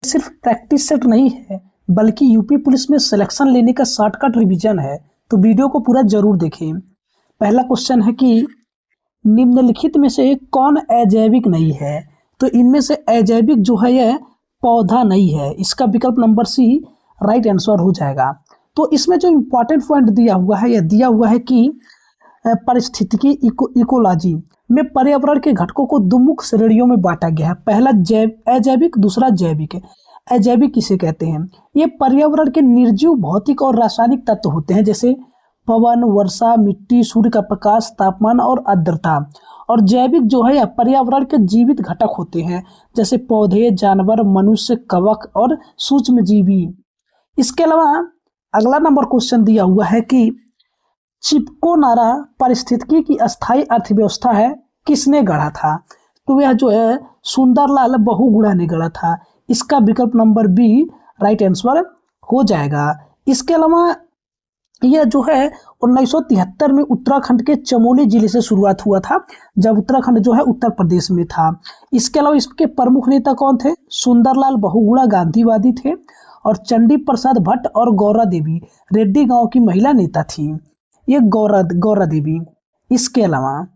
सिर्फ practice set नहीं है बल्कि यूपी पुलिस में सिलेक्शन लेने का शॉर्टकट रिवीजन है, तो वीडियो को पूरा जरूर देखें। पहला क्वेश्चन है कि निम्नलिखित में से कौन अजैविक नहीं है? तो इनमें से अजैविक जो है यह पौधा नहीं है, इसका विकल्प नंबर सी राइट आंसर हो जाएगा। तो इसमें जो इम्पोर्टेंट पॉइंट दिया हुआ है, यह दिया हुआ है कि पारिस्थितिकी इकोलॉजी में पर्यावरण के घटकों को दो मुख्य श्रेणियों में बांटा गया है। पहला अजैविक, दूसरा जैविक है। अजैविक किसे कहते हैं? ये पर्यावरण के निर्जीव भौतिक और रासायनिक तत्व होते हैं, जैसे पवन, वर्षा, मिट्टी, सूर्य का प्रकाश, तापमान और आर्द्रता। और जैविक जो है यह पर्यावरण के जीवित घटक होते हैं, जैसे पौधे, जानवर, मनुष्य, कवक और सूक्ष्म जीवी। इसके अलावा अगला नंबर क्वेश्चन दिया हुआ है कि चिपको नारा पारिस्थितिकी की अस्थायी अर्थव्यवस्था है, किसने गढ़ा था? तो यह जो है सुंदरलाल बहुगुणा ने गढ़ा था, इसका विकल्प नंबर बी राइट आंसर हो जाएगा। इसके अलावा यह जो है 1973 में उत्तराखंड के चमोली जिले से शुरुआत हुआ था, जब उत्तराखंड जो है उत्तर प्रदेश में था। इसके अलावा इसके प्रमुख नेता कौन थे? सुंदरलाल बहुगुणा गांधीवादी थे, और चंडी प्रसाद भट्ट और गौरा देवी रेड्डी गांव की महिला नेता थी, ये गौरा देवी। इसके अलावा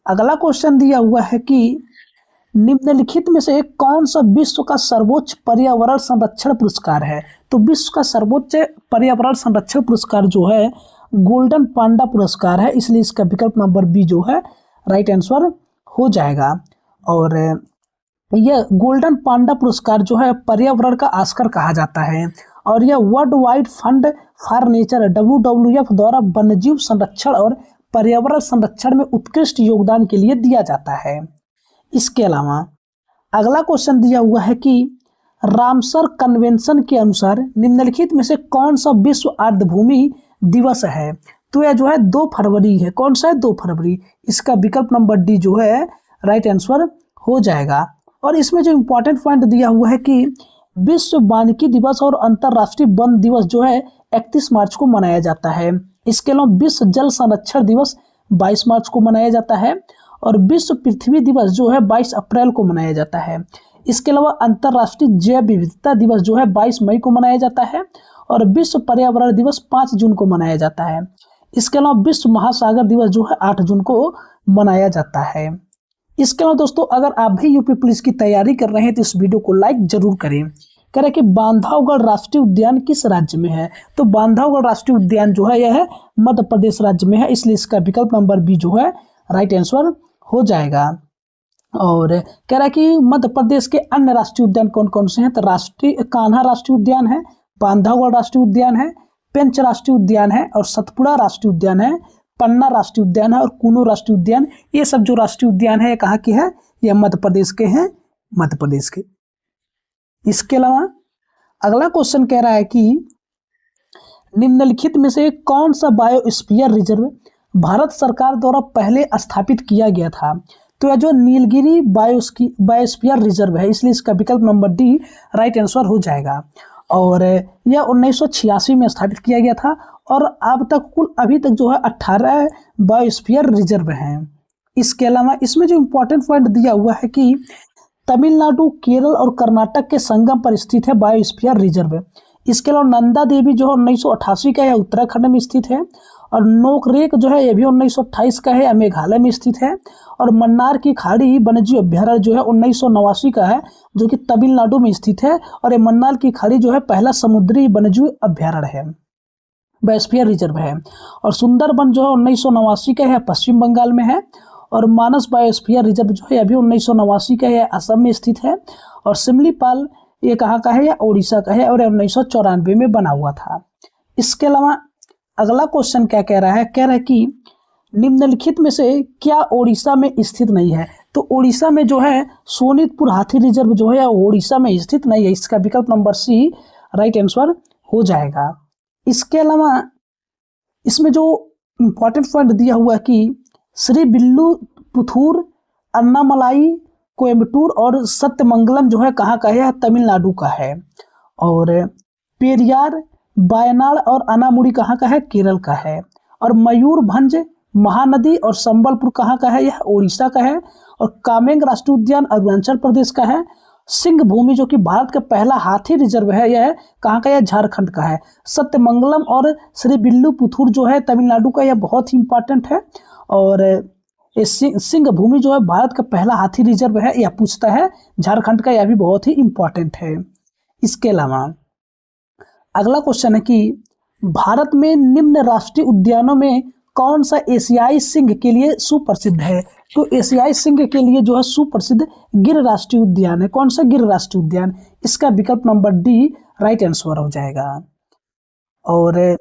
अगला क्वेश्चन दिया हुआ है कि निम्नलिखित में से कौन सा विश्व का सर्वोच्च पर्यावरण संरक्षण पुरस्कार है? तो विश्व का सर्वोच्च पर्यावरण संरक्षण पुरस्कार जो है गोल्डन पांडा पुरस्कार है, इसलिए इसका विकल्प नंबर बी जो है राइट आंसर हो जाएगा। और यह गोल्डन पांडा पुरस्कार जो है पर्यावरण का ऑस्कर कहा जाता है, और यह world wide fund for nature WWF द्वारा वन्यजीव संरक्षण और पर्यावरण संरक्षण में उत्कृष्ट योगदान के लिए दिया जाता है। इसके अलावा अगला क्वेश्चन दिया हुआ है कि रामसर कन्वेंशन के अनुसार निम्नलिखित में से कौन सा विश्व आर्द्रभूमि दिवस है? तो यह जो है 2 फरवरी है। कौन सा है? 2 फरवरी। इसका विकल्प नंबर डी जो है राइट आंसर हो जाएगा। और इसमें जो इम्पोर्टेंट पॉइंट दिया हुआ है कि विश्व वानिकी दिवस और अंतर्राष्ट्रीय वन दिवस जो है 31 मार्च को मनाया जाता है। इसके अलावा विश्व जल संरक्षण दिवस 22 मार्च को मनाया जाता है, और विश्व पृथ्वी दिवस जो है 22 अप्रैल को मनाया जाता है। इसके अलावा अंतर्राष्ट्रीय जैव विविधता दिवस जो है 22 मई को मनाया जाता है, और विश्व पर्यावरण दिवस 5 जून को मनाया जाता है। इसके अलावा विश्व महासागर दिवस जो है 8 जून को मनाया जाता है। इसके अलावा दोस्तों अगर आप भी यूपी पुलिस की तैयारी कर रहे हैं तो इस वीडियो को लाइक जरूर करें। कह रहे कि बांधवगढ़ राष्ट्रीय उद्यान किस राज्य में है? तो बांधवगढ़ राष्ट्रीय उद्यान जो है यह मध्य प्रदेश राज्य में है, इसलिए इसका विकल्प नंबर बी जो है राइट आंसर हो जाएगा। और कह रहा है कि मध्य प्रदेश के अन्य राष्ट्रीय उद्यान कौन कौन से हैं? तो राष्ट्रीय कान्हा राष्ट्रीय उद्यान है, बांधवगढ़ राष्ट्रीय उद्यान है, पेंच राष्ट्रीय उद्यान है, और सतपुड़ा राष्ट्रीय उद्यान है, पन्ना राष्ट्रीय उद्यान है, और कुनो राष्ट्रीय उद्यान। ये सब जो राष्ट्रीय उद्यान है ये कहाँ के हैं? ये मध्य प्रदेश के हैं, मध्य प्रदेश के। इसके अलावा अगला क्वेश्चन कह रहा है कि निम्नलिखित में से कौन सा बायोस्फीयर रिजर्व भारत सरकार द्वारा पहले स्थापित किया गया था? तो यह जो नीलगिरी बायोस्फीयर रिजर्व है, इसलिए इसका विकल्प नंबर डी राइट आंसर हो जाएगा। और यह 1986 में स्थापित किया गया था, और अब तक कुल अभी तक जो है 18 बायोस्फीयर रिजर्व हैं। इसके अलावा इसमें जो इम्पोर्टेंट पॉइंट दिया हुआ है कि तमिलनाडु, केरल और कर्नाटक के संगम पर स्थित है बायोस्फीयर रिजर्व। इसके अलावा नंदा देवी जो है 1988 का है, उत्तराखंड में स्थित है, और नोकरेक जो है ये भी 1928 का है, मेघालय में स्थित है, और मन्नार की खाड़ी वन्यजीव अभ्यारण्य जो है 1989 का है, जो कि तमिलनाडु में स्थित है, और ये मन्नार की खाड़ी जो है पहला समुद्री वन्यजीव अभ्यारण्य है, बायोस्फीयर रिजर्व है। और सुंदरबन जो है 1989 का है, पश्चिम बंगाल में है, और मानस बायोस्फीयर रिजर्व जो है अभी 1989 का है, असम में स्थित है, और सिमलीपाल ये कहाँ का है? या उड़ीसा का है, और 1994 में बना हुआ था। इसके अलावा अगला क्वेश्चन क्या कह रहा है? कह रहा है कि निम्नलिखित में से क्या ओडिशा में स्थित नहीं है? तो ओडिशा में जो है सोनितपुर हाथी रिजर्व जो है ओडिशा में स्थित नहीं है, इसका विकल्प नंबर सी राइट आंसर हो जाएगा। इसके अलावा इसमें जो इम्पोर्टेंट पॉइंट दिया हुआ है कि श्री बिल्लू पुथूर, अन्नामलाई, कोयम्बटूर और सत्यमंगलम जो है कहाँ का है? तमिलनाडु का है। और पेरियार, वायनाड और अनामुड़ी कहाँ का है? केरल का है। और मयूरभंज, महानदी और संबलपुर कहाँ का है? यह ओडिशा का है। और कामेंग राष्ट्रीय उद्यान अरुणाचल प्रदेश का है। सिंह भूमि जो कि भारत का पहला हाथी रिजर्व है, यह कहाँ का है? झारखंड का है। सत्यमंगलम और श्री विल्लुपुथुर जो है तमिलनाडु का, यह बहुत ही इंपॉर्टेंट है। और ये सिंह भूमि जो है भारत का पहला हाथी रिजर्व है, यह पूछता है झारखंड का, यह भी बहुत ही इंपॉर्टेंट है। इसके अलावा अगला क्वेश्चन है कि भारत में निम्न राष्ट्रीय उद्यानों में कौन सा एशियाई सिंह के लिए सुप्रसिद्ध है? तो एशियाई सिंह के लिए जो है सुप्रसिद्ध गिर राष्ट्रीय उद्यान है। कौन सा? गिर राष्ट्रीय उद्यान। इसका विकल्प नंबर डी राइट आंसर हो जाएगा। और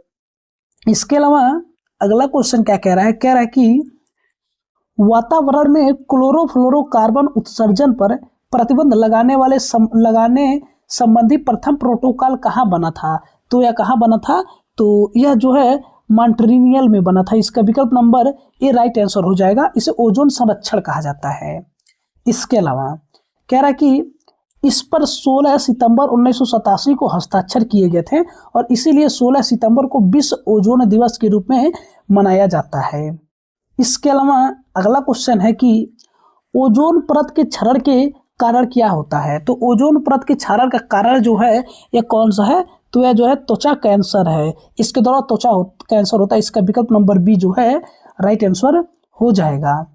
इसके अलावा अगला क्वेश्चन क्या कह रहा है? कह रहा है कि वातावरण में क्लोरोफ्लोरोकार्बन उत्सर्जन पर प्रतिबंध लगाने संबंधी प्रथम प्रोटोकॉल कहाँ बना था? तो यह कहाँ बना था? तो यह जो है मॉन्ट्रियल में बना था। इसका विकल्प नंबर ए राइट आंसर हो जाएगा। इसे ओजोन संरक्षण कहा जाता है। इसके अलावा कह रहा है कि इस पर 16 सितंबर 1987 को हस्ताक्षर किए गए थे और इसीलिए 16 सितंबर को विश्व ओजोन दिवस के रूप में मनाया जाता है। इसके अलावा अगला क्वेश्चन है कि ओजोन परत के क्षरण के कारण क्या होता है? तो ओजोन परत के क्षरण का कारण जो है यह कौन सा है? तो यह जो है त्वचा कैंसर है। इसके द्वारा त्वचा कैंसर होता है। इसका विकल्प नंबर बी जो है राइट आंसर हो जाएगा।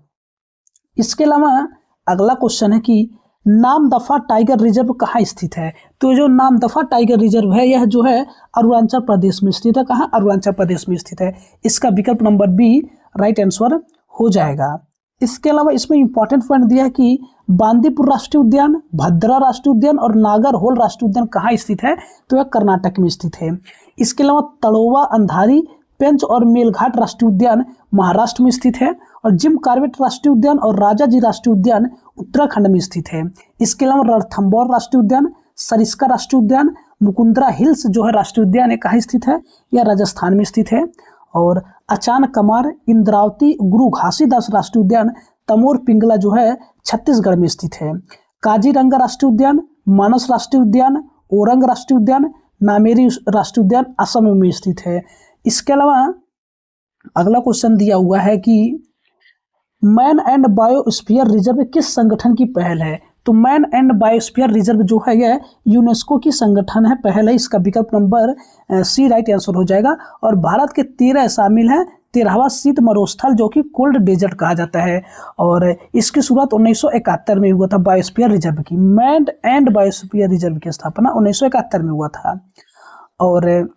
इसके अलावा अगला क्वेश्चन है कि नामदफा टाइगर रिजर्व कहाँ स्थित है? तो जो नामदफा टाइगर रिजर्व है यह जो है अरुणाचल प्रदेश में स्थित है। कहाँ? अरुणाचल प्रदेश में स्थित है। इसका विकल्प नंबर बी राइट आंसर हो जाएगा। इसके अलावा इसमें इंपॉर्टेंट पॉइंट दिया है कि बांदीपुर राष्ट्रीय उद्यान, भद्रा राष्ट्रीय उद्यान और नागरहोल राष्ट्रीय उद्यान कहाँ स्थित है? तो यह कर्नाटक में स्थित है। इसके अलावा तड़ोवा, अंधारी, पेंच और मेलघाट राष्ट्रीय उद्यान महाराष्ट्र में स्थित है और जिम कॉर्बेट राष्ट्रीय उद्यान और राजाजी राष्ट्रीय उद्यान उत्तराखंड में स्थित है। इसके अलावा रणथंभौर राष्ट्रीय उद्यान, सरिस्का राष्ट्रीय उद्यान, मुकुंदरा हिल्स जो है राष्ट्रीय उद्यान, कहाँ स्थित है? यह राजस्थान में स्थित है। और अचानक कमार, इंद्रावती, गुरु घासीदास राष्ट्रीय उद्यान, तमोर पिंगला जो है छत्तीसगढ़ में स्थित है। काजीरंगा राष्ट्रीय उद्यान, मानस राष्ट्रीय उद्यान, ओरंग राष्ट्रीय उद्यान, नामेरी राष्ट्रीय उद्यान असम में स्थित है। इसके अलावा अगला क्वेश्चन दिया हुआ है कि मैन एंड बायोस्फीयर रिजर्व किस संगठन की पहल है? तो मैन एंड बायोस्फीयर रिजर्व जो है यह यूनेस्को की संगठन है, पहल है। इसका विकल्प नंबर सी राइट आंसर हो जाएगा। और भारत के 13 शामिल हैं। 13वां शीत मरुस्थल जो कि कोल्ड डेजर्ट कहा जाता है और इसकी शुरुआत 1971 में हुआ था। बायोस्फीयर रिजर्व की, मैन एंड बायोस्फीयर रिजर्व की स्थापना 1971 में हुआ था। और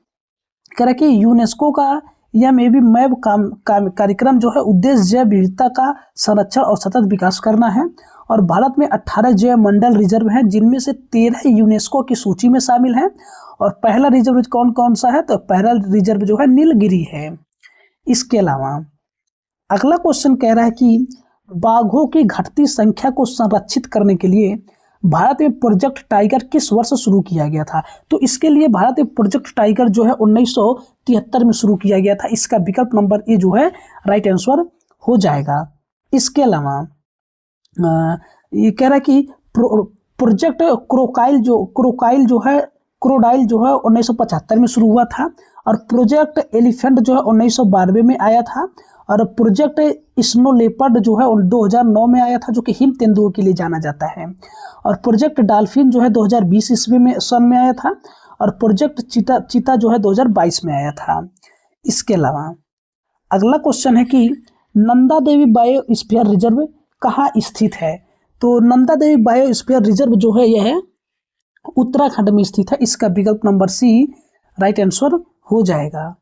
कह रहा है कि यूनेस्को का यह में भी मैब कार्यक्रम जो है उद्देश्य जैव विविधता का संरक्षण और सतत विकास करना है। और भारत में 18 जैव मंडल रिजर्व हैं जिनमें से 13 यूनेस्को की सूची में शामिल हैं। और पहला रिजर्व कौन कौन सा है? तो पहला रिजर्व जो है नीलगिरी है। इसके अलावा अगला क्वेश्चन कह रहा है कि बाघों की घटती संख्या को संरक्षित करने के लिए भारत में प्रोजेक्ट टाइगर किस वर्ष शुरू किया गया था? तो इसके लिए भारत में प्रोजेक्ट टाइगर जो है 1973 में शुरू किया गया था। इसका विकल्प नंबर ए जो है राइट आंसर हो जाएगा। इसके अलावा ये कह रहा है कि प्रोजेक्ट क्रोकोडाइल जो है 1975 में शुरू हुआ था। और प्रोजेक्ट एलिफेंट जो है 1992 में आया था। और प्रोजेक्ट स्नो लेपर्ड जो है 2009 में आया था, जो कि हिम तेंदुओं के लिए जाना जाता है। और प्रोजेक्ट डॉल्फिन जो है 2020 ईस्वी में सन में आया था। और प्रोजेक्ट चीता जो है 2022 में आया था। इसके अलावा अगला क्वेश्चन है कि नंदा देवी बायोस्फीयर रिजर्व कहाँ स्थित है? तो नंदा देवी बायोस्फीयर रिजर्व जो है यह उत्तराखंड में स्थित है। इसका विकल्प नंबर सी राइट आंसर हो जाएगा।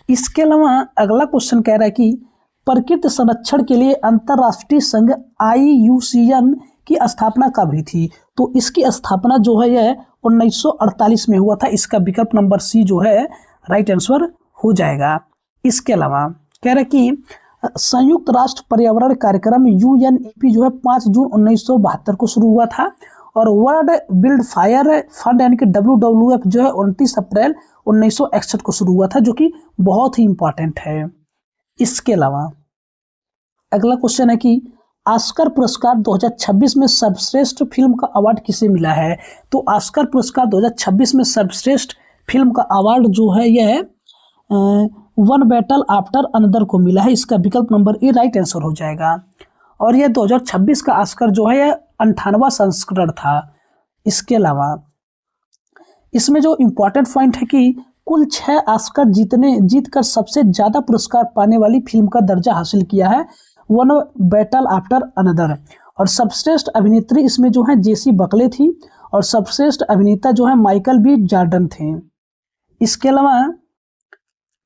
इसके अलावा अगला क्वेश्चन कह रहा है कि प्रकृति संरक्षण के लिए अंतर्राष्ट्रीय संघ IUCN की स्थापना कब हुई थी? तो इसकी स्थापना जो है यह 1948 में हुआ था। इसका विकल्प नंबर सी जो है राइट आंसर हो जाएगा। इसके अलावा कह रहा है कि संयुक्त राष्ट्र पर्यावरण कार्यक्रम UNEP जो है 5 जून 1972 को शुरू हुआ था। और वर्ल्ड बिल्ड फायर फंड यानी कि WWF जो है 29 अप्रैल 1961 को शुरू हुआ था, जो कि बहुत ही इंपॉर्टेंट है। इसके अलावा अगला क्वेश्चन है कि ऑस्कर पुरस्कार 2026 में सर्वश्रेष्ठ फिल्म का अवार्ड किसे मिला है? तो ऑस्कर पुरस्कार 2026 में सर्वश्रेष्ठ फिल्म का अवार्ड जो है यह वन बैटल आफ्टर अनदर को मिला है। इसका विकल्प नंबर ए राइट आंसर हो जाएगा। और यह 2026 का ऑस्कर जो है यह 98वां संस्करण था। इसके अलावा इसमें जो इम्पोर्टेंट पॉइंट है कि कुल 6 ऑस्कर जीतकर सबसे ज्यादा पुरस्कार पाने वाली फिल्म का दर्जा हासिल किया है, वन बैटल आफ्टर अनदर। और सर्वश्रेष्ठ अभिनेत्री इसमें जो है जेसी बकले थी और सर्वश्रेष्ठ अभिनेता जो है माइकल बी जॉर्डन थे। इसके अलावा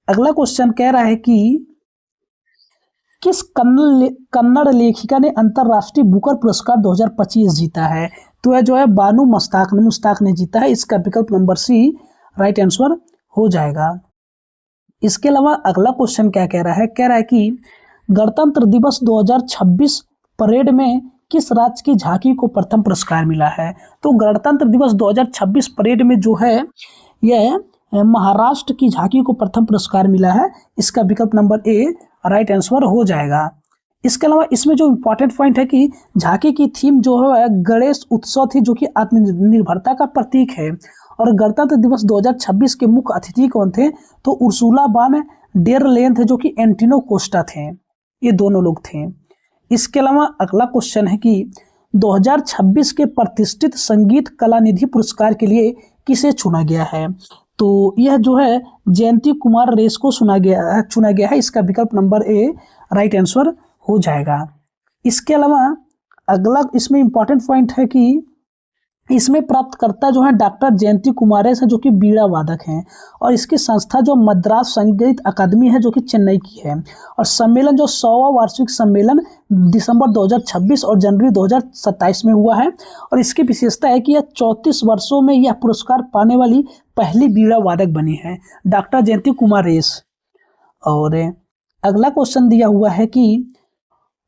अगला क्वेश्चन कह रहा है कि किस कन्नड़ लेखिका ने अंतरराष्ट्रीय बुकर पुरस्कार 2025 जीता है? तो यह जो है बानू मुश्ताक ने जीता है। इसका विकल्प नंबर सी राइट आंसर हो जाएगा। इसके अलावा अगला क्वेश्चन क्या कह रहा है? कह रहा है कि गणतंत्र दिवस 2026 परेड में किस राज्य की झांकी को प्रथम पुरस्कार मिला है? तो गणतंत्र दिवस 2026 परेड में जो है यह महाराष्ट्र की झांकी को प्रथम पुरस्कार मिला है। इसका विकल्प नंबर ए राइट आंसर हो जाएगा। इसके अलावा इसमें जो इम्पोर्टेंट पॉइंट है कि झांकी की थीम जो है गणेश उत्सव थी, जो कि आत्मनिर्भरता का प्रतीक है। और गणतंत्र दिवस 2026 के मुख्य अतिथि कौन थे? तो उर्सुला बान डेर लेन थे, जो कि एंटिनो कोस्टा थे। ये दोनों लोग थे। इसके अलावा अगला क्वेश्चन है कि 2026 के प्रतिष्ठित संगीत कला निधि पुरस्कार के लिए किसे चुना गया है? तो यह जो है जयंती कुमार रेस को चुना गया है। इसका विकल्प नंबर ए राइट आंसर हो जाएगा। इसके अलावा अगला इसमें इंपॉर्टेंट पॉइंट है कि इसमें प्राप्तकर्ता जो है डॉक्टर जयंती कुमारेस है, जो कि बीड़ा वादक हैं। और इसकी संस्था जो मद्रास संगीत अकादमी है, जो कि चेन्नई की है। और सम्मेलन जो 100वां वार्षिक सम्मेलन दिसंबर 2026 और जनवरी 2027 में हुआ है। और इसकी विशेषता है कि यह 34 वर्षों में यह पुरस्कार पाने वाली पहली बीड़ा वादक बनी है, डॉक्टर जयंती कुमारेस। और अगला क्वेश्चन दिया हुआ है कि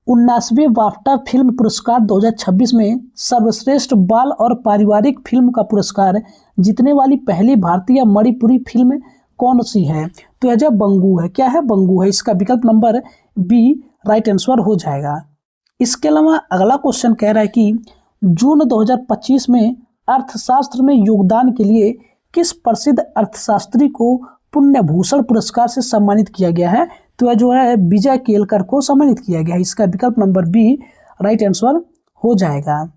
19वें बाफ्टा फिल्म पुरस्कार 2026 में सर्वश्रेष्ठ बाल और पारिवारिक फिल्म का पुरस्कार जीतने वाली पहली भारतीय मणिपुरी फिल्म कौन सी है? तो यह जो बंगू है। क्या है? बंगू है। इसका विकल्प नंबर बी राइट आंसर हो जाएगा। इसके अलावा अगला क्वेश्चन कह रहा है कि जून 2025 में अर्थशास्त्र में योगदान के लिए किस प्रसिद्ध अर्थशास्त्री को पुण्य भूषण पुरस्कार से सम्मानित किया गया है? तो यह जो है विजय केलकर को सम्मानित किया गया है। इसका विकल्प नंबर बी राइट आंसर हो जाएगा।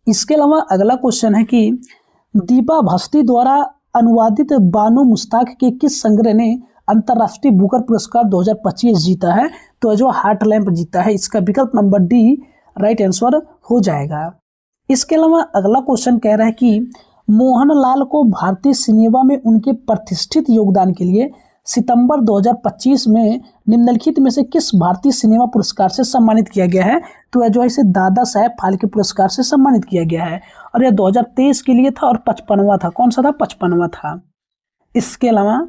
इसके अलावा अगला क्वेश्चन है कि दीपा भस्ती द्वारा अनुवादित बानू मुश्ताक के किस संग्रह ने अंतर्राष्ट्रीय बुकर पुरस्कार 2025 जीता है? तो जो हार्ट लैंप जीता है। इसका विकल्प नंबर डी राइट आंसर हो जाएगा। इसके अलावा अगला क्वेश्चन कह रहा है कि मोहनलाल को भारतीय सिनेमा में उनके प्रतिष्ठित योगदान के लिए सितंबर 2025 में निम्नलिखित में से किस भारतीय सिनेमा पुरस्कार से सम्मानित किया गया है? तो यह जो है इसे दादा साहेब फाल्के पुरस्कार से सम्मानित किया गया है। और यह 2023 के लिए था और 55वां था। कौन सा था? 55वां था। इसके अलावा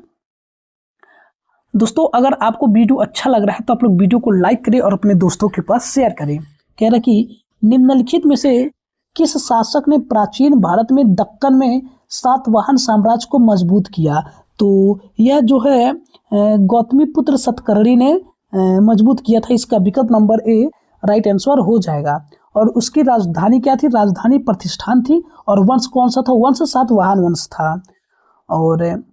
दोस्तों अगर आपको वीडियो अच्छा लग रहा है तो आप लोग वीडियो को लाइक करें और अपने दोस्तों के पास शेयर करें। कह रहा कि निम्नलिखित में से किस शासक ने प्राचीन भारत में दक्कन में सातवाहन साम्राज्य को मजबूत किया? तो यह जो है गौतमीपुत्र सतकर्णी ने मजबूत किया था। इसका विकल्प नंबर ए राइट आंसर हो जाएगा। और उसकी राजधानी क्या थी? राजधानी प्रतिष्ठान थी। और वंश कौन सा था? वंश सातवाहन वंश था। और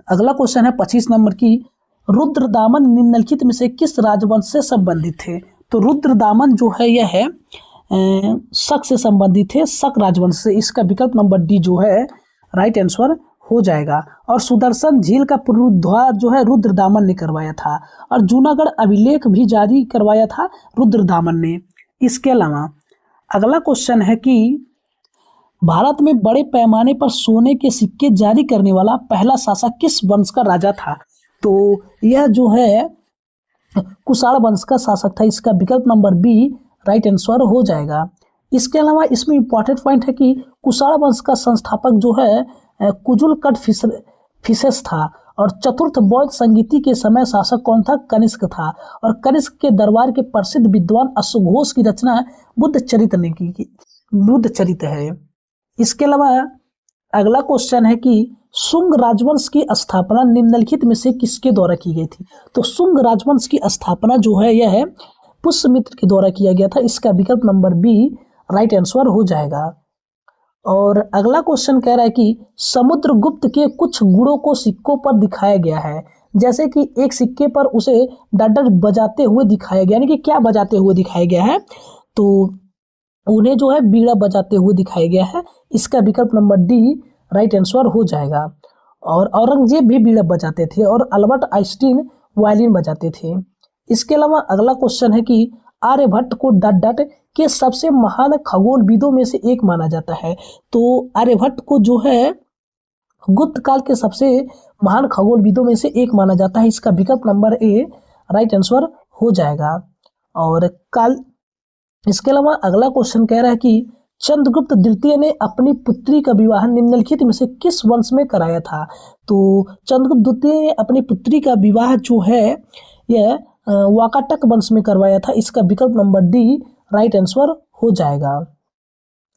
अगला क्वेश्चन है 25 नंबर की, रुद्रदामन निम्नलिखित में से किस राजवंश से संबंधित थे? तो रुद्रदामन जो है यह है शक से संबंधित है, शक राजवंश से। इसका विकल्प नंबर डी जो है राइट आंसर हो जाएगा। और सुदर्शन झील का पुनरुद्धार जो है रुद्रदामन ने करवाया था। और जूनागढ़ अभिलेख भी जारी करवाया था रुद्रदामन ने। इसके अलावा अगला क्वेश्चन है कि भारत में बड़े पैमाने पर सोने के सिक्के जारी करने वाला पहला शासक किस वंश का राजा था? तो यह जो है कुषाण वंश का शासक था। इसका विकल्प नंबर बी राइट आंसर हो जाएगा। इसके अलावा इसमें इंपॉर्टेंट पॉइंट है कि कुषाण वंश का संस्थापक जो है कुजुलकट फिसेस था। और चतुर्थ बौद्ध संगीति के समय शासक कौन था? कनिष्क था। और कनिष्क के दरबार के प्रसिद्ध विद्वान अश्वघोष की रचना बुद्ध चरित है। इसके अलावा अगला क्वेश्चन है कि शुंग राजवंश की स्थापना निम्नलिखित में से किसके द्वारा की गई थी? तो शुंग राजवंश की स्थापना जो है यह है पुष्यमित्र के द्वारा किया गया था। इसका विकल्प नंबर बी राइट आंसर हो जाएगा। और अगला क्वेश्चन कह रहा है कि समुद्रगुप्त के कुछ गुणों को सिक्कों पर दिखाया गया है। जैसे कि एक सिक्के पर उसे डडर बजाते हुए दिखाया गया, यानी कि क्या बजाते हुए दिखाया गया है? तो उन्हें जो है बीड़ा बजाते हुए दिखाया गया है। इसका विकल्प नंबर डी राइट आंसर हो जाएगा। और औरंगजेब भी बीड़ा बजाते थे और अल्बर्ट आइंस्टीन वायलिन बजाते थे। इसके अलावा अगला क्वेश्चन है कि आर्यभट्ट को डट डट के सबसे महान खगोलविदों में से एक माना जाता है। तो आर्यभट्ट को जो है गुप्त काल के सबसे महान खगोलविदों में से एक माना जाता है। इसका विकल्प नंबर ए राइट आंसर हो जाएगा। और काल इसके अलावा अगला क्वेश्चन कह रहा है कि चंद्रगुप्त द्वितीय ने अपनी पुत्री का विवाह निम्नलिखित में से किस वंश में कराया था। तो चंद्रगुप्त द्वितीय ने अपनी पुत्री का विवाह जो है यह वाकाटक वंश में करवाया था। इसका विकल्प नंबर डी राइट आंसर हो जाएगा।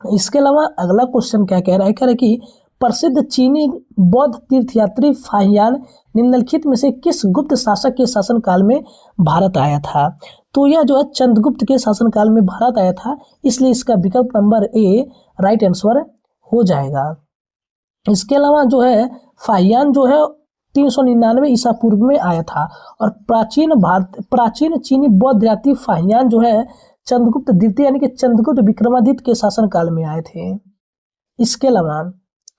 इसके अलावा अगला क्वेश्चन क्या कह रहा है, कह रहा है कि प्रसिद्ध चीनी बौद्ध तीर्थयात्री फाहियान निम्नलिखित में से किस गुप्त शासक के शासनकाल में भारत आया था। तो यह जो है चंद्रगुप्त के शासनकाल में भारत आया था, इसलिए इसका विकल्प नंबर ए राइट आंसर हो जाएगा। इसके अलावा जो है फाहियान जो है 399 ईसा पूर्व में आया था। और प्राचीन चीनी बौद्ध यात्री फाहियान जो है चंद्रगुप्त द्वितीय यानी कि चंद्रगुप्त विक्रमादित्य के शासनकाल में आए थे। इसके अलावा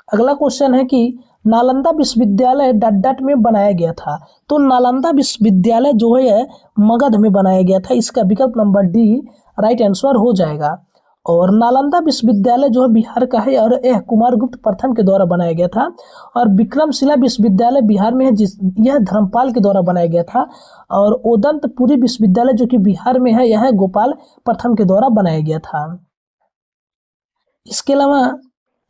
अगला क्वेश्चन है कि नालंदा विश्वविद्यालय डट डट में बनाया गया था। तो नालंदा विश्वविद्यालय जो है मगध में बनाया गया था। इसका विकल्प नंबर डी राइट आंसर हो जाएगा। और नालंदा विश्वविद्यालय जो है बिहार का है और यह कुमारगुप्त प्रथम के द्वारा बनाया गया था। और विक्रमशिला विश्वविद्यालय बिहार में है, यह धर्मपाल के द्वारा बनाया गया था। और ओदंतपुरी विश्वविद्यालय जो कि बिहार में है, यह गोपाल प्रथम के द्वारा बनाया गया था। इसके अलावा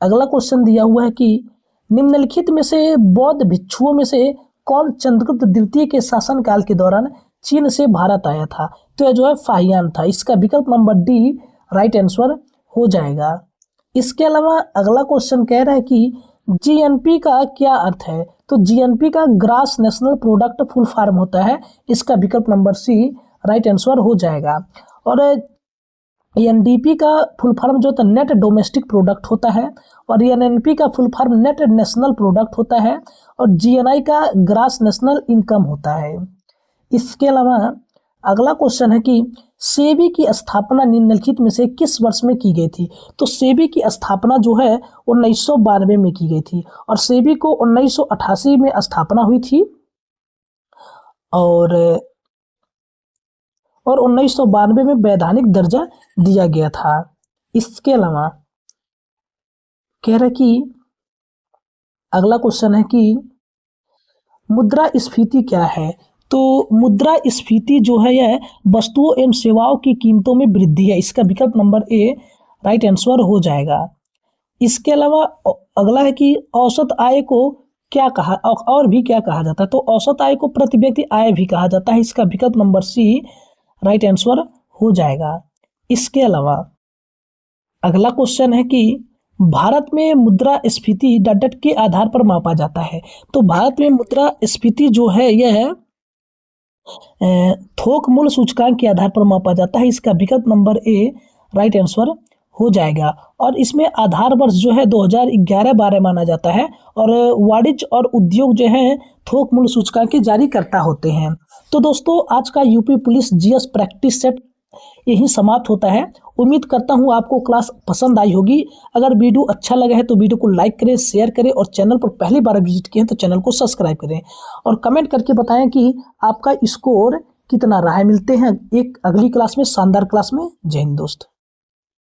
अगला क्वेश्चन दिया हुआ है कि निम्नलिखित में से बौद्ध भिक्षुओं में से कौन चंद्रगुप्त द्वितीय के शासनकाल के दौरान चीन से भारत आया था। तो यह जो है फाहियान था। इसका विकल्प नंबर डी राइट आंसर हो जाएगा। इसके अलावा अगला क्वेश्चन कह रहा है कि जीएनपी का क्या अर्थ है। तो जीएनपी का grass national product full form होता है। इसका विकल्प नंबर सी राइट आंसर हो जाएगा। और एनडीपी का फुल फॉर्म जो नेट डोमेस्टिक प्रोडक्ट होता है। और एनएनपी का full form net national product होता है। और जीएनआई का ग्रास नेशनल इनकम होता है। इसके अलावा अगला क्वेश्चन है कि सेबी की स्थापना निम्नलिखित में से किस वर्ष में की गई थी। तो सेबी की स्थापना जो है 1992 में की गई थी। और सेबी को 1988 में स्थापना हुई थी। और 1992 में वैधानिक दर्जा दिया गया था। इसके अलावा कह रहा है कि अगला क्वेश्चन है कि मुद्रास्फीति क्या है। तो मुद्रास्फीति जो है यह वस्तुओं एवं सेवाओं की कीमतों में वृद्धि है। इसका विकल्प नंबर ए राइट आंसर हो जाएगा। इसके अलावा अगला है कि औसत आय को क्या कहा और भी क्या कहा जाता है। तो औसत आय को प्रति व्यक्ति आय भी कहा जाता है। इसका विकल्प नंबर सी राइट आंसर हो जाएगा। इसके अलावा अगला क्वेश्चन है कि भारत में मुद्रास्फीति डट डट के आधार पर मापा जाता है। तो भारत में मुद्रास्फीति जो है यह थोक मूल्य सूचकांक के आधार पर मापा जाता है। इसका विकल्प नंबर ए राइट आंसर हो जाएगा। और इसमें आधार वर्ष जो है 2011-12 माना जाता है। और वाणिज्य और उद्योग जो है थोक मूल्य सूचकांक जारी करता होते हैं। तो दोस्तों आज का UP police GS practice set यही समाप्त होता है। उम्मीद करता हूँ आपको क्लास पसंद आई होगी। अगर वीडियो अच्छा लगा है तो वीडियो को लाइक करें, शेयर करें और चैनल पर पहली बार विजिट किए हैं तो चैनल को सब्सक्राइब करें। और कमेंट करके बताएं कि आपका स्कोर कितना रहा है। मिलते हैं एक अगली क्लास में, शानदार क्लास में। जय हिंद दोस्त।